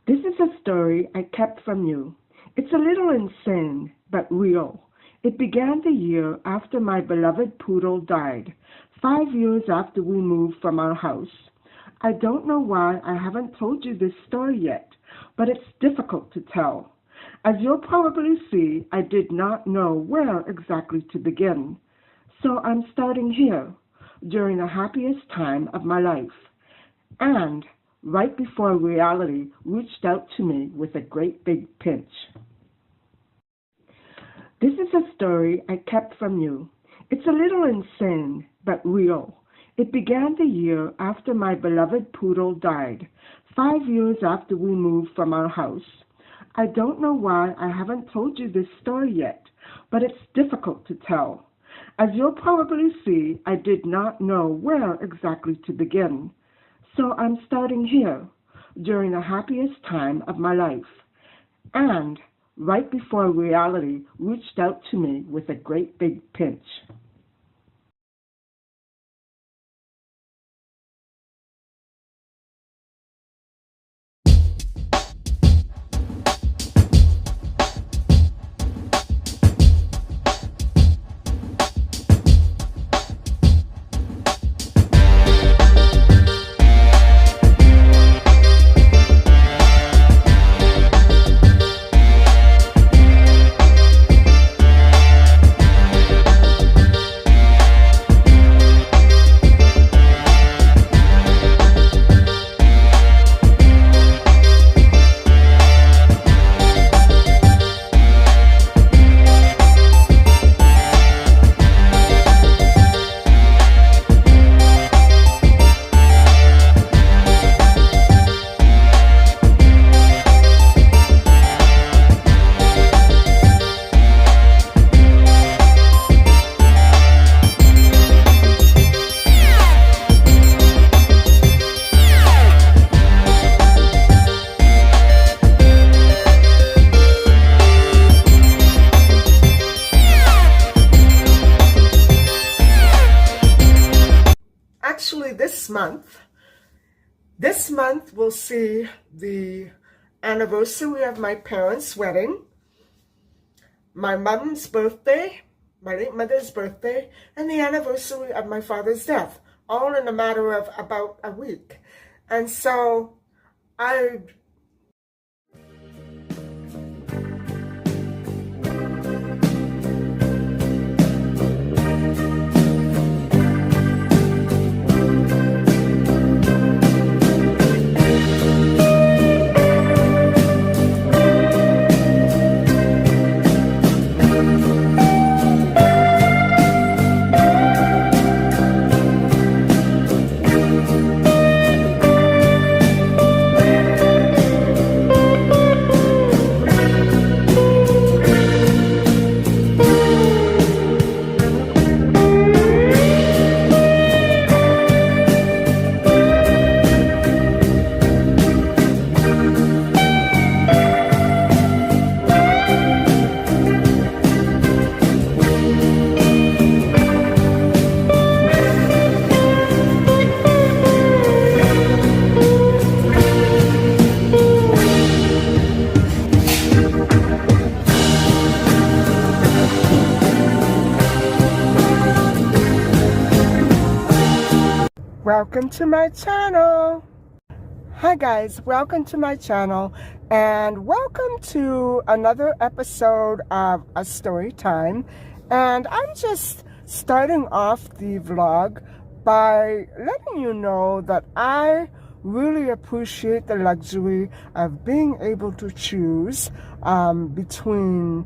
This is a story I kept from you. It's a little insane, but real. It began the year after my beloved poodle died, 5 years after we moved from our house. I don't know why I haven't told you this story yet, but it's difficult to tell. As you'll probably see, I did not know where exactly to begin. So I'm starting here, during the happiest time of my life. And right before reality reached out to me with a great big pinch. This is a story I kept from you. It's a little insane, but real. It began the year after my beloved poodle died, 5 years after we moved from our house. I don't know why I haven't told you this story yet, but it's difficult to tell. As you'll probably see, I did not know where exactly to begin. So I'm starting here, during the happiest time of my life. And right before reality reached out to me with a great big pinch. Actually, this month we'll see the anniversary of my parents' wedding, my mom's birthday, my late mother's birthday, and the anniversary of my father's death, all in a matter of about a week. And so I welcome to my channel. Hi guys, welcome to my channel and welcome to another episode of A Story Time. And I'm just starting off the vlog by letting you know that I really appreciate the luxury of being able to choose between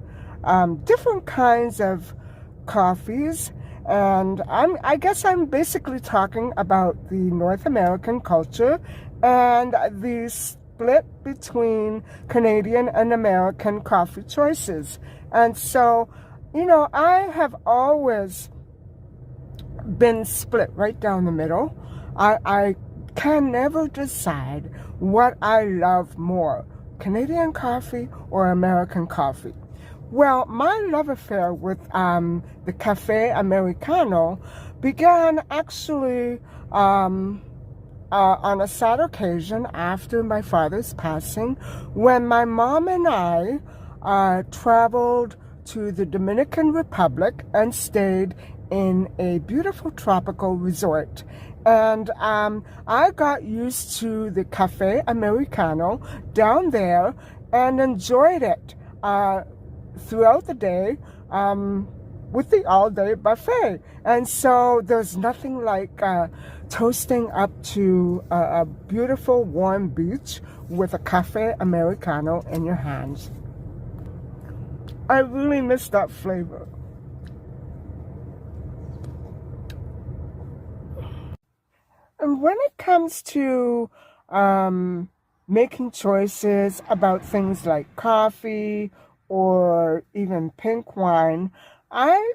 different kinds of coffees. And I guess I'm basically talking about the North American culture and the split between Canadian and American coffee choices. And so, you know, I have always been split right down the middle. I can never decide what I love more, Canadian coffee or American coffee. Well, my love affair with the Cafe Americano began actually on a sad occasion after my father's passing, when my mom and I traveled to the Dominican Republic and stayed in a beautiful tropical resort. And I got used to the Cafe Americano down there and enjoyed it throughout the day with the all-day buffet. And so there's nothing like toasting up to a beautiful warm beach with a Cafe Americano in your hands. I really miss that flavor. And when it comes to making choices about things like coffee or even pink wine, I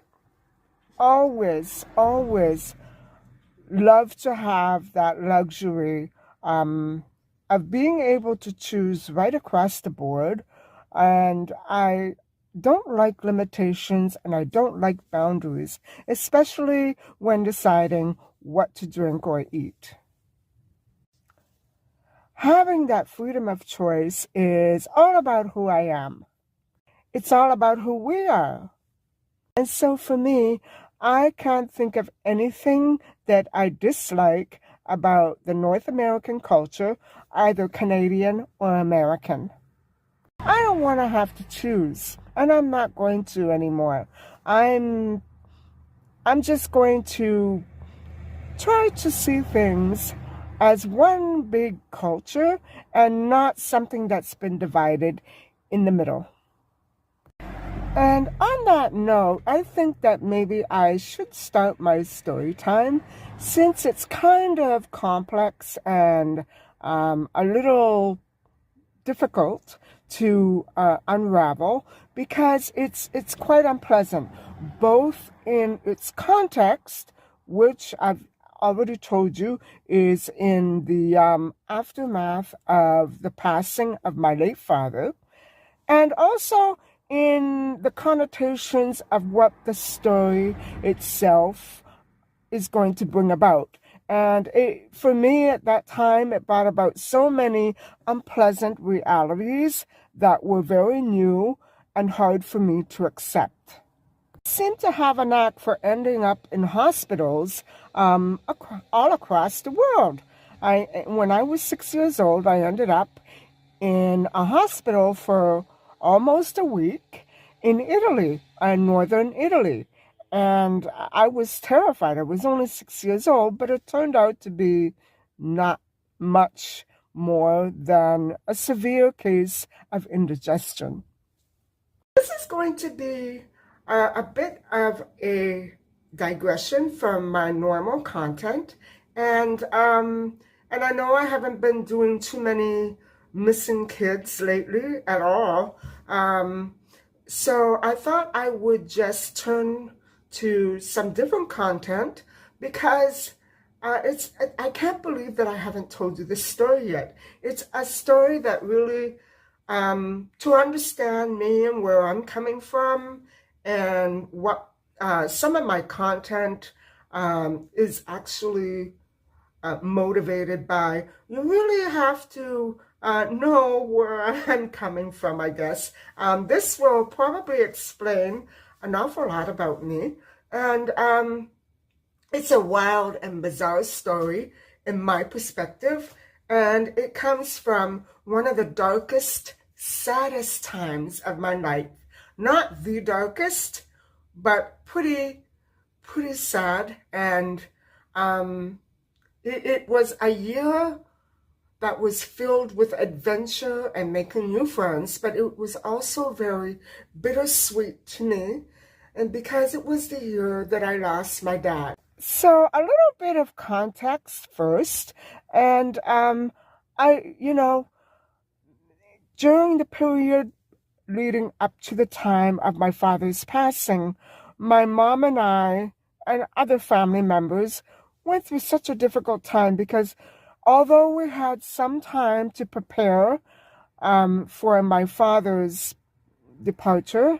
always love to have that luxury of being able to choose right across the board. And I don't like limitations and I don't like boundaries, especially when deciding what to drink or eat. Having that freedom of choice is all about who I am. It's all about who we are. And so for me, I can't think of anything that I dislike about the North American culture, either Canadian or American. I don't want to have to choose, and I'm not going to anymore. I'm just going to try to see things as one big culture and not something that's been divided in the middle. And on that note, I think that maybe I should start my story time, since it's kind of complex and a little difficult to unravel, because it's quite unpleasant, both in its context, which I've already told you is in the aftermath of the passing of my late father, and also in the connotations of what the story itself is going to bring about. And for me at that time, it brought about so many unpleasant realities that were very new and hard for me to accept. I seem to have a knack for ending up in hospitals all across the world. When I was 6 years old, I ended up in a hospital for almost a week in Italy, northern Italy. And I was terrified. I was only 6 years old, but it turned out to be not much more than a severe case of indigestion. This is going to be a bit of a digression from my normal content. And I know I haven't been doing too many missing kids lately at all. So I thought I would just turn to some different content, because I can't believe that I haven't told you this story yet. It's a story that really, to understand me and where I'm coming from and what some of my content is actually motivated by, you really have to know where I'm coming from, I guess. This will probably explain an awful lot about me. And it's a wild and bizarre story in my perspective. And it comes from one of the darkest, saddest times of my life. Not the darkest, but pretty sad. And it was a year that was filled with adventure and making new friends, but it was also very bittersweet to me, and because it was the year that I lost my dad. So a little bit of context first, and during the period leading up to the time of my father's passing, my mom and I and other family members went through such a difficult time, because although we had some time to prepare for my father's departure,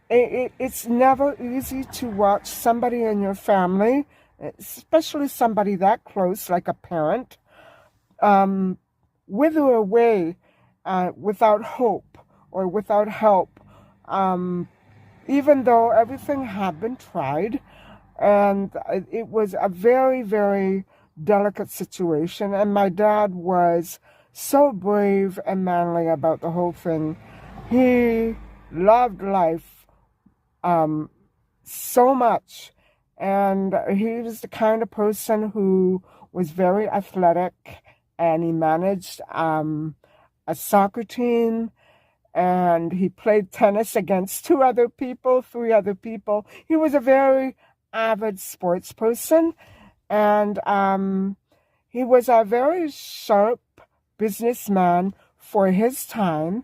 it's never easy to watch somebody in your family especially somebody that close, like a parent, wither away without hope or without help, even though everything had been tried. And it was a very, very delicate situation. And my dad was so brave and manly about the whole thing. He loved life so much. And he was the kind of person who was very athletic, and he managed a soccer team, and he played tennis against three other people. He was a very avid sports person, and he was a very sharp businessman for his time,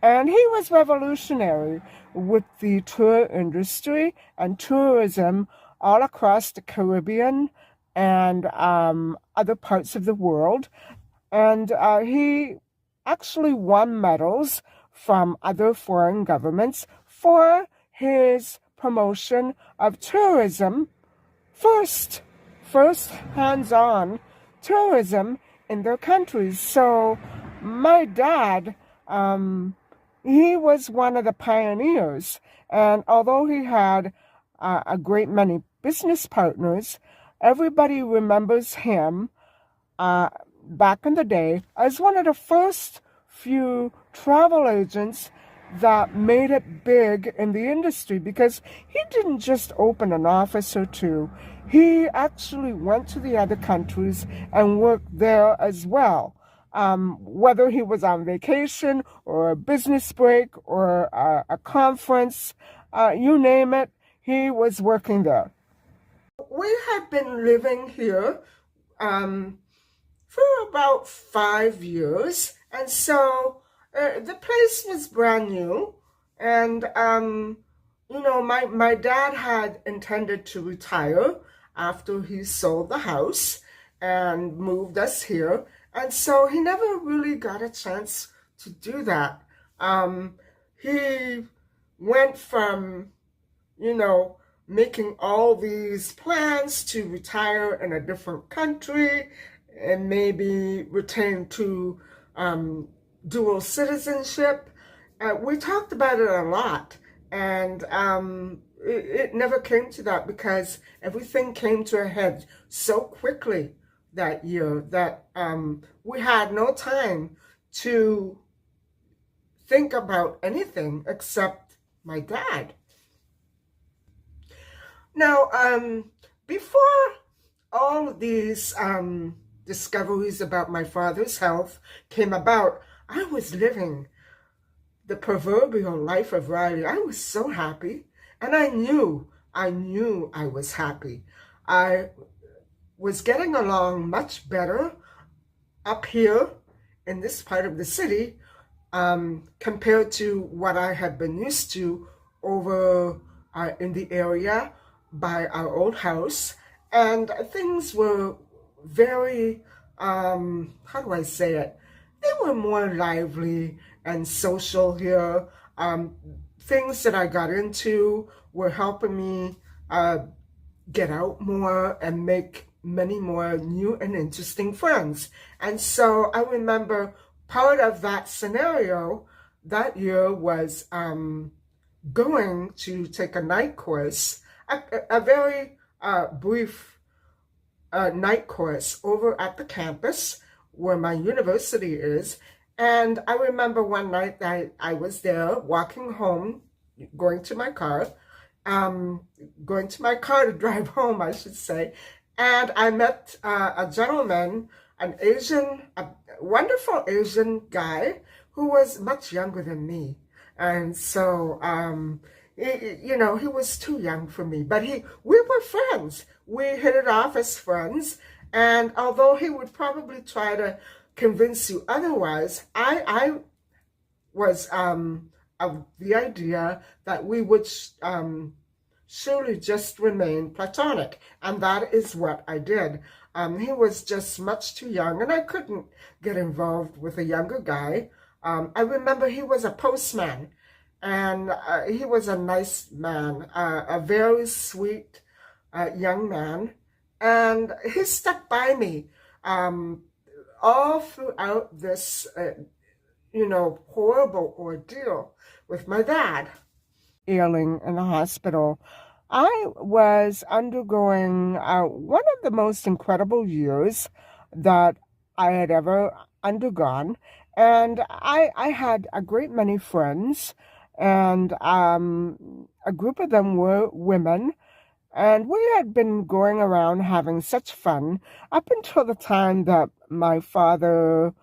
and he was revolutionary with the tour industry and tourism all across the Caribbean and other parts of the world. And he actually won medals from other foreign governments for his promotion of tourism, first hands-on tourism in their countries. So my dad, he was one of the pioneers, and although he had a great many business partners, everybody remembers him back in the day as one of the first few travel agents that made it big in the industry, because he didn't just open an office or two. He actually went to the other countries and worked there as well. Whether he was on vacation or a business break or a conference, you name it, he was working there. We had been living here for about 5 years, and so the place was brand new. And my dad had intended to retire after he sold the house and moved us here, and so he never really got a chance to do that. He went from making all these plans to retire in a different country and maybe return to dual citizenship. We talked about it a lot, and it never came to that because everything came to a head so quickly that year that we had no time to think about anything except my dad. Now, before all of these discoveries about my father's health came about, I was living the proverbial life of Riley. I was so happy, and I knew I was happy. I was getting along much better up here in this part of the city compared to what I had been used to over in the area by our old house. And things were very, how do I say it? They were more lively and social here. Things that I got into were helping me get out more and make many more new and interesting friends. And so I remember part of that scenario that year was going to take a night course, a very brief night course over at the campus where my university is. And I remember one night that I was there walking home, going to my car to drive home, I should say. And I met a gentleman, a wonderful Asian guy who was much younger than me. And so, he was too young for me, but we were friends. We hit it off as friends. And although he would probably try to convince you otherwise, I was of the idea that we would surely just remain platonic, and that is what I did. He was just much too young, and I couldn't get involved with a younger guy. I remember he was a postman, and he was a nice man, a very sweet young man. And he stuck by me all throughout this, horrible ordeal with my dad ailing in the hospital. I was undergoing one of the most incredible years that I had ever undergone. And I had a great many friends, and a group of them were women. And we had been going around having such fun up until the time that my father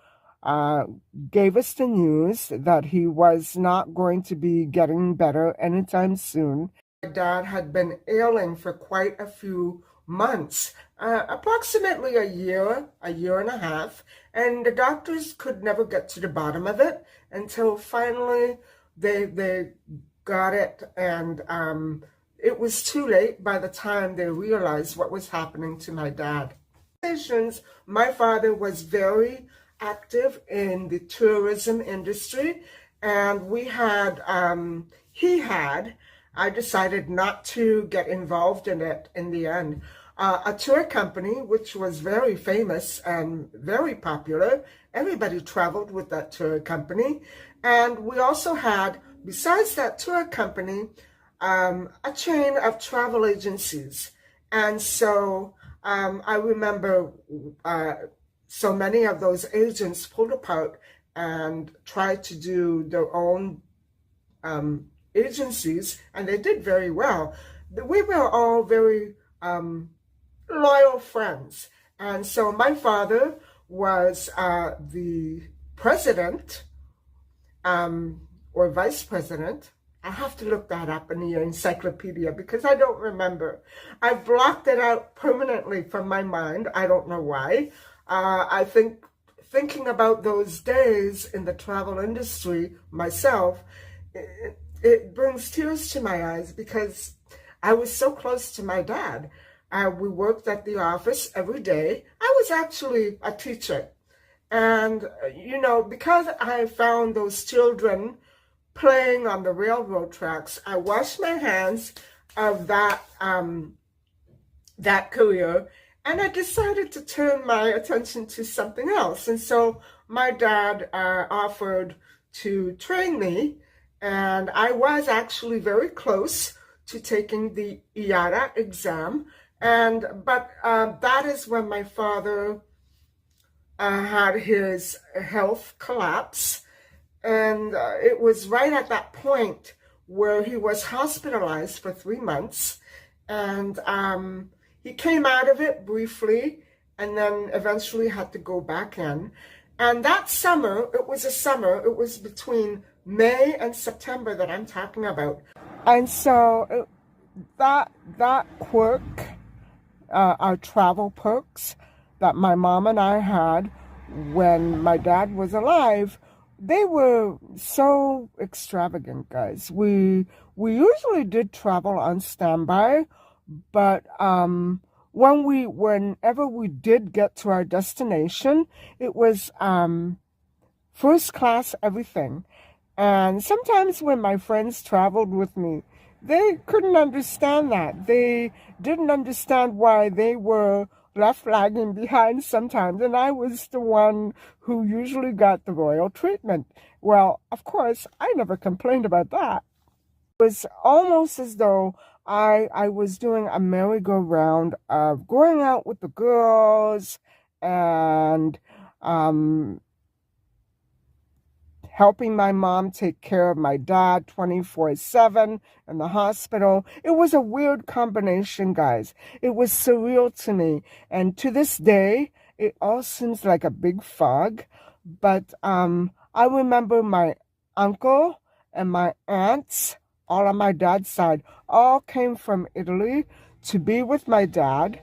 uh, gave us the news that he was not going to be getting better anytime soon. My dad had been ailing for quite a few months, approximately a year and a half, and the doctors could never get to the bottom of it until finally they got it, and it was too late by the time they realized what was happening to my dad. My father was very active in the tourism industry, and I decided not to get involved in it in the end. A tour company, which was very famous and very popular. Everybody traveled with that tour company. And we also had, besides that tour company, a chain of travel agencies. And so I remember so many of those agents pulled apart and tried to do their own agencies, and they did very well. We were all very loyal friends. And so my father was the president or vice president. I have to look that up in the encyclopedia because I don't remember. I've blocked it out permanently from my mind. I don't know why. I think thinking about those days in the travel industry myself, it brings tears to my eyes because I was so close to my dad. We worked at the office every day. I was actually a teacher. And, because I found those children playing on the railroad tracks, I washed my hands of that career, and I decided to turn my attention to something else. And so my dad offered to train me, and I was actually very close to taking the IATA exam. But that is when my father had his health collapse. And it was right at that point where he was hospitalized for 3 months. And he came out of it briefly and then eventually had to go back in. And that summer, it was between May and September that I'm talking about. And so that quirk, our travel perks that my mom and I had when my dad was alive, they were so extravagant, guys. We usually did travel on standby, but whenever we did get to our destination, it was first class everything. And sometimes when my friends traveled with me, they couldn't understand that. They didn't understand why they were left lagging behind sometimes, and I was the one who usually got the royal treatment. Well, of course, I never complained about that. It was almost as though I was doing a merry-go-round of going out with the girls and helping my mom take care of my dad 24/7 in the hospital. It was a weird combination, guys. It was surreal to me. And to this day, it all seems like a big fog. But I remember my uncle and my aunts, all on my dad's side, all came from Italy to be with my dad.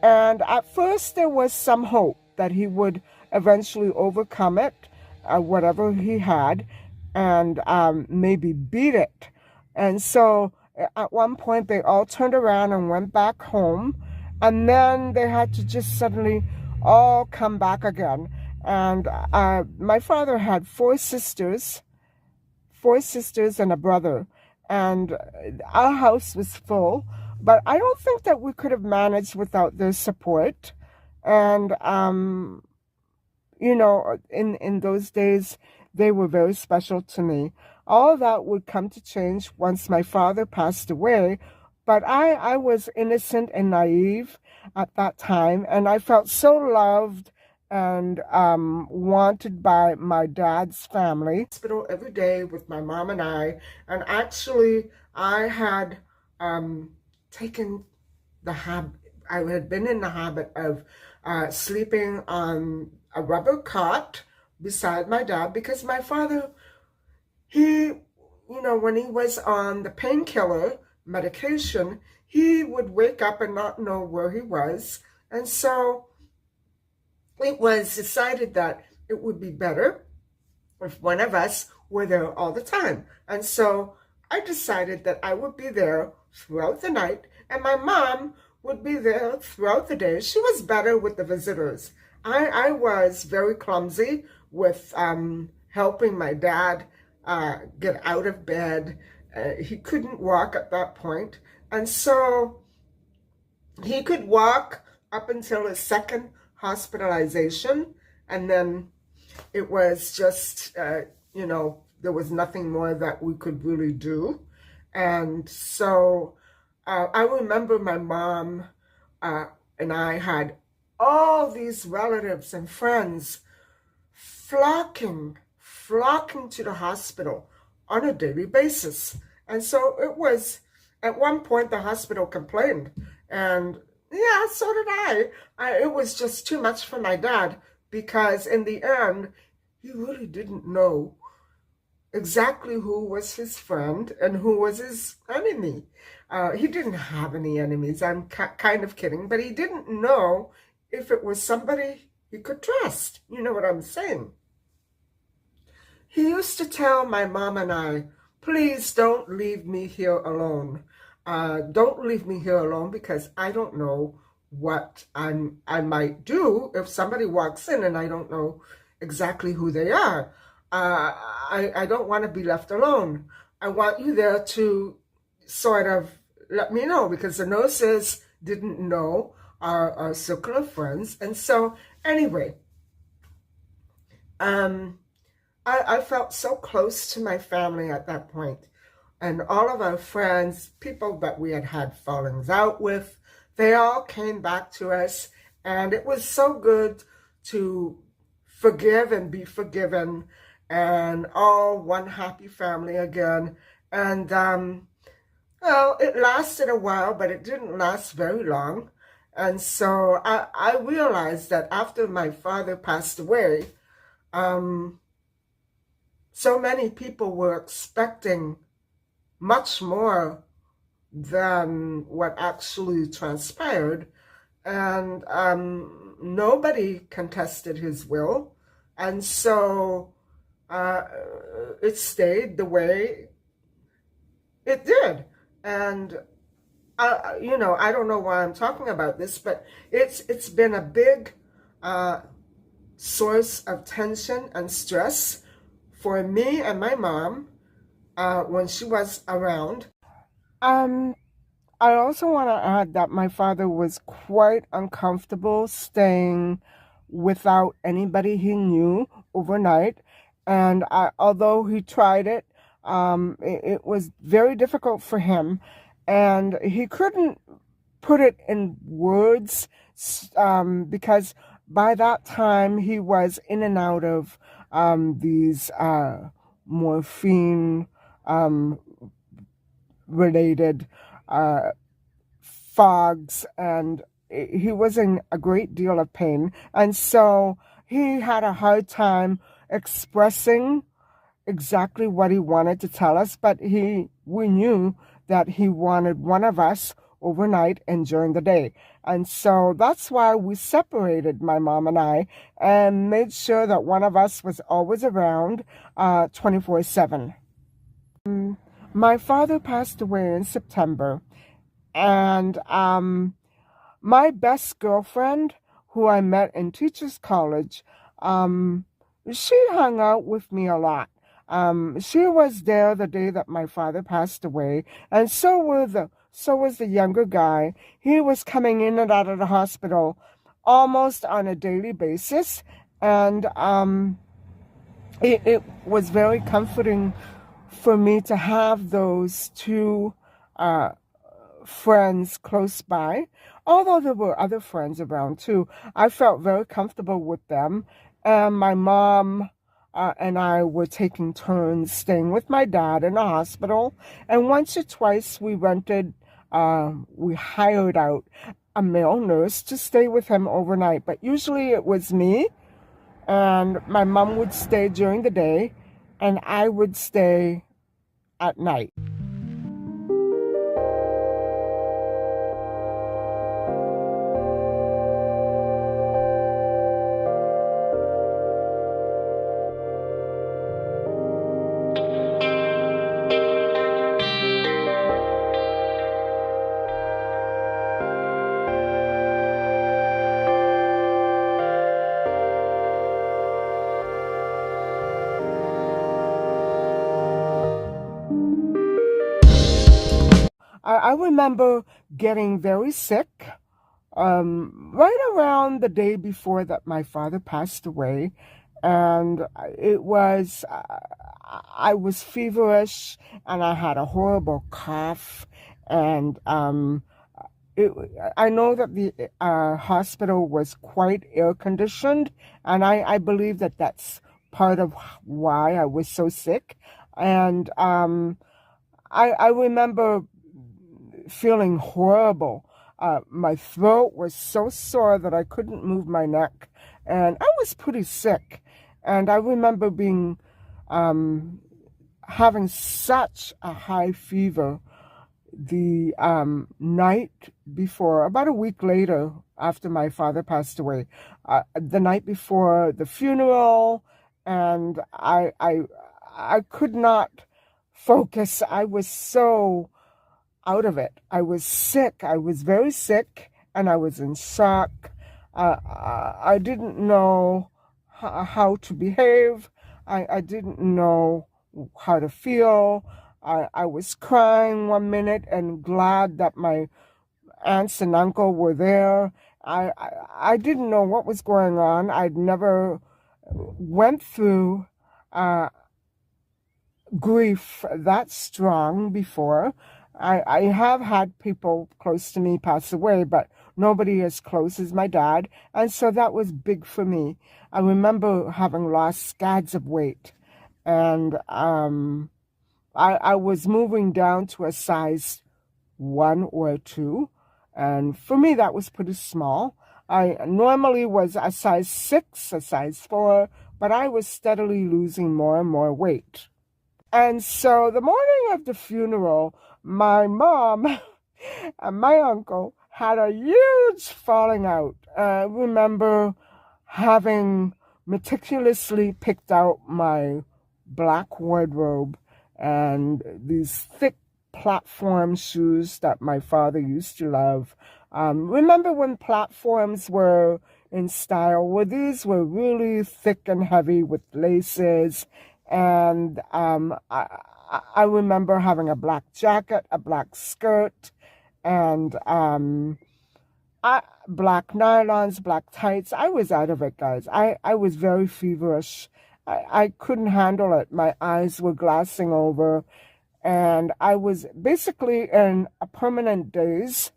And at first there was some hope that he would eventually overcome it, whatever he had, and maybe beat it. And so at one point they all turned around and went back home, and then they had to just suddenly all come back again. And my father had four sisters and a brother, and our house was full. But I don't think that we could have managed without their support. And, you know, in those days, they were very special to me. All that would come to change once my father passed away, but I was innocent and naive at that time, and I felt so loved and wanted by my dad's family. Hospital every day with my mom and I, and actually I had taken the habit. I had been in the habit of sleeping on a rubber cot beside my dad because my father, he, you know, when he was on the painkiller medication, he would wake up and not know where he was. And so it was decided that it would be better if one of us were there all the time. And so I decided that I would be there throughout the night, and my mom would be there throughout the day. She was better with the visitors. I was very clumsy with helping my dad get out of bed. He couldn't walk at that point, and so he could walk up until his second hospitalization, and then it was just, you know, there was nothing more that we could really do. And so I remember my mom and I had all these relatives and friends flocking to the hospital on a daily basis. And so it was, at one point the hospital complained, and yeah, so did I. It was just too much for my dad, because in the end, he really didn't know exactly who was his friend and who was his enemy. He didn't have any enemies. I'm kind of kidding, but he didn't know if it was somebody he could trust. You know what I'm saying? He used to tell my mom and I, please don't leave me here alone. Don't leave me here alone, because I don't know what I might do if somebody walks in and I don't know exactly who they are. I don't want to be left alone. I want you there to sort of let me know, because the nurses didn't know our circle of friends. And so anyway, I felt so close to my family at that point. And all of our friends, people that we had had fallings out with, they all came back to us. And it was so good to forgive and be forgiven, and all one happy family again. And, well, it lasted a while, but it didn't last very long. And so I realized that after my father passed away, so many people were expecting much more than what actually transpired, and nobody contested his will, and so it stayed the way it did. And you know, I don't know why I'm talking about this, but it's been a big source of tension and stress for me and my mom when she was around. I also want to add that my father was quite uncomfortable staying without anybody he knew overnight. And although he tried it, it was very difficult for him. And he couldn't put it in words because by that time he was in and out of these morphine related fogs, and he was in a great deal of pain, and so he had a hard time expressing exactly what he wanted to tell us, but we knew that he wanted one of us overnight and during the day. And so that's why we separated, my mom and I, and made sure that one of us was always around 24/7. My father passed away in September, and my best girlfriend, who I met in Teachers College, she hung out with me a lot. She was there the day that my father passed away, and so were the So was the younger guy. He was coming in and out of the hospital almost on a daily basis. And it was very comforting for me to have those two friends close by. Although there were other friends around too, I felt very comfortable with them. And my mom and I were taking turns staying with my dad in the hospital. And once or twice we hired out a male nurse to stay with him overnight. But usually it was me, and my mom would stay during the day, and I would stay at night. I remember getting very sick right around the day before that my father passed away. And I was feverish, and I had a horrible cough. And I know that the hospital was quite air conditioned, and I believe that that's part of why I was so sick. And I remember feeling horrible. My throat was so sore that I couldn't move my neck, and I was pretty sick. And I remember being having such a high fever the night before, about a week later after my father passed away, the night before the funeral, and I could not focus. I was so out of it. I was sick. I was very sick, and I was in shock. I didn't know how to behave. I didn't know how to feel. I was crying one minute and glad that my aunts and uncle were there. I didn't know what was going on. I'd never went through grief that strong before. I have had people close to me pass away, but nobody as close as my dad, and so that was big for me. I remember having lost scads of weight, and I was moving down to a size 1 or 2, and for me that was pretty small. I normally was a size 6, a size 4, but I was steadily losing more and more weight. And so the morning of the funeral, my mom and my uncle had a huge falling out. I remember having meticulously picked out my black wardrobe and these thick platform shoes that my father used to love. Remember when platforms were in style? Well, these were really thick and heavy with laces. And I remember having a black jacket, a black skirt, and black nylons, black tights. I was out of it, guys. I was very feverish. I couldn't handle it. My eyes were glassing over, and I was basically in a permanent daze.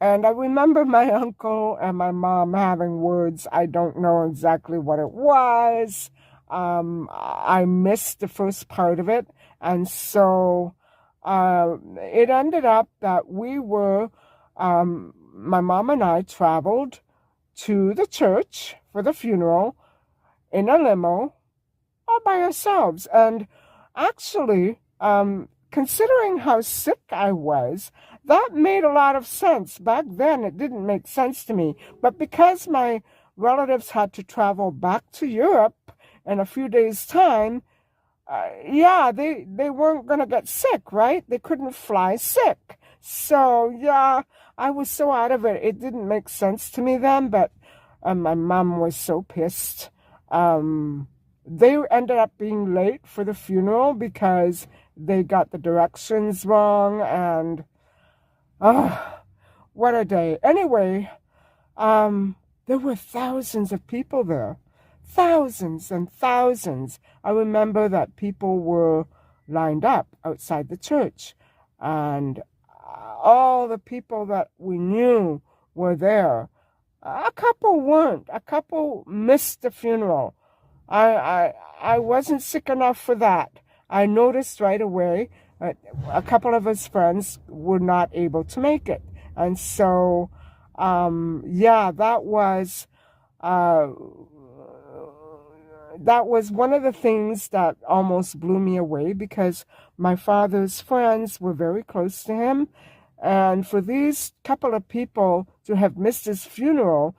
And I remember my uncle and my mom having words. I don't know exactly what it was. I missed the first part of it, and so it ended up that we were, my mom and I traveled to the church for the funeral in a limo all by ourselves. And actually, considering how sick I was, that made a lot of sense. Back then, it didn't make sense to me. But because my relatives had to travel back to Europe in a few days' time, they weren't going to get sick, right? They couldn't fly sick. So, yeah, I was so out of it. It didn't make sense to me then, but my mom was so pissed. They ended up being late for the funeral because they got the directions wrong, and Oh, what a day. Anyway, there were thousands of people there. Thousands and thousands. I remember that people were lined up outside the church, and all the people that we knew were there. A couple weren't. A couple missed the funeral. I wasn't sick enough for that. I noticed right away a couple of his friends were not able to make it. And so, yeah, that was one of the things that almost blew me away, because my father's friends were very close to him. And for these couple of people to have missed his funeral,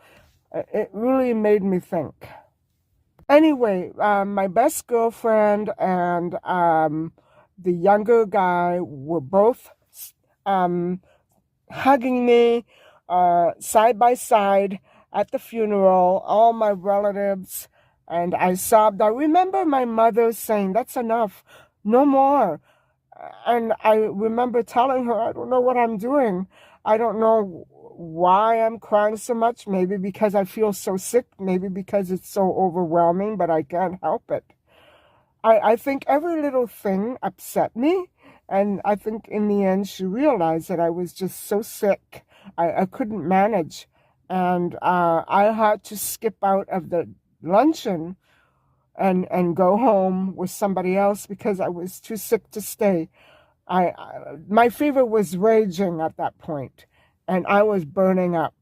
it really made me think. Anyway, my best girlfriend and the younger guy were both hugging me side by side at the funeral, all my relatives, and I sobbed. I remember my mother saying, "That's enough, no more." And I remember telling her, "I don't know what I'm doing. I don't know why I'm crying so much. Maybe because I feel so sick, maybe because it's so overwhelming, but I can't help it." I think every little thing upset me, and I think in the end she realized that I was just so sick. I couldn't manage, and I had to skip out of the luncheon and go home with somebody else because I was too sick to stay. My fever was raging at that point, and I was burning up.